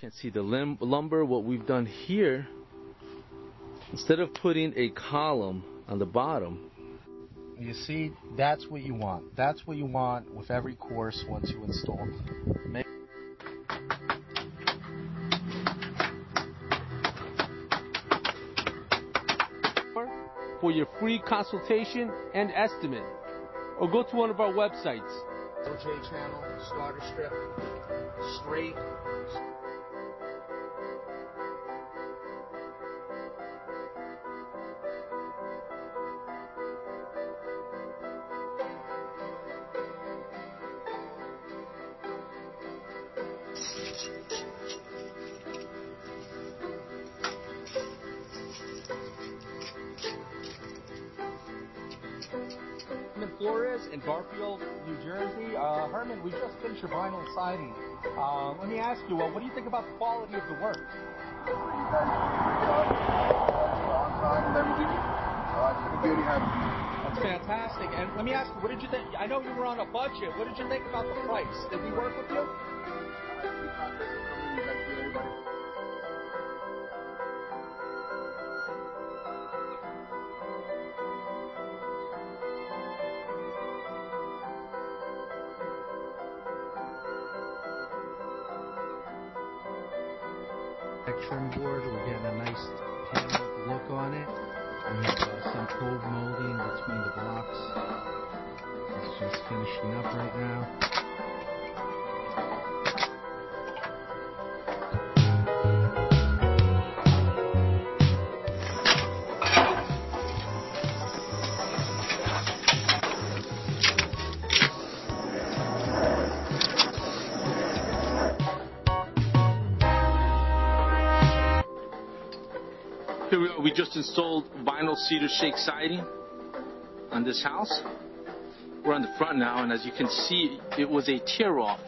can't see the lumber. What we've done here, instead of putting a column on the bottom, you see, that's what you want. That's what you want with every course once you install. For your free consultation and estimate, or go to one of our websites. LJ channel, starter strip, straight. Flores in Garfield, New Jersey. Herman, we just finished your vinyl siding. Let me ask you, what do you think about the quality of the work? That's fantastic. And let me ask you, what did you think? I know you were on a budget. What did you think about the price? Did we work with you? Trim board, we're getting a nice panel look on it. We have some cove molding between the blocks. It's just finishing up right now. Here we just installed vinyl cedar shake siding on this house. We're on the front now, and as you can see, it was a tear-off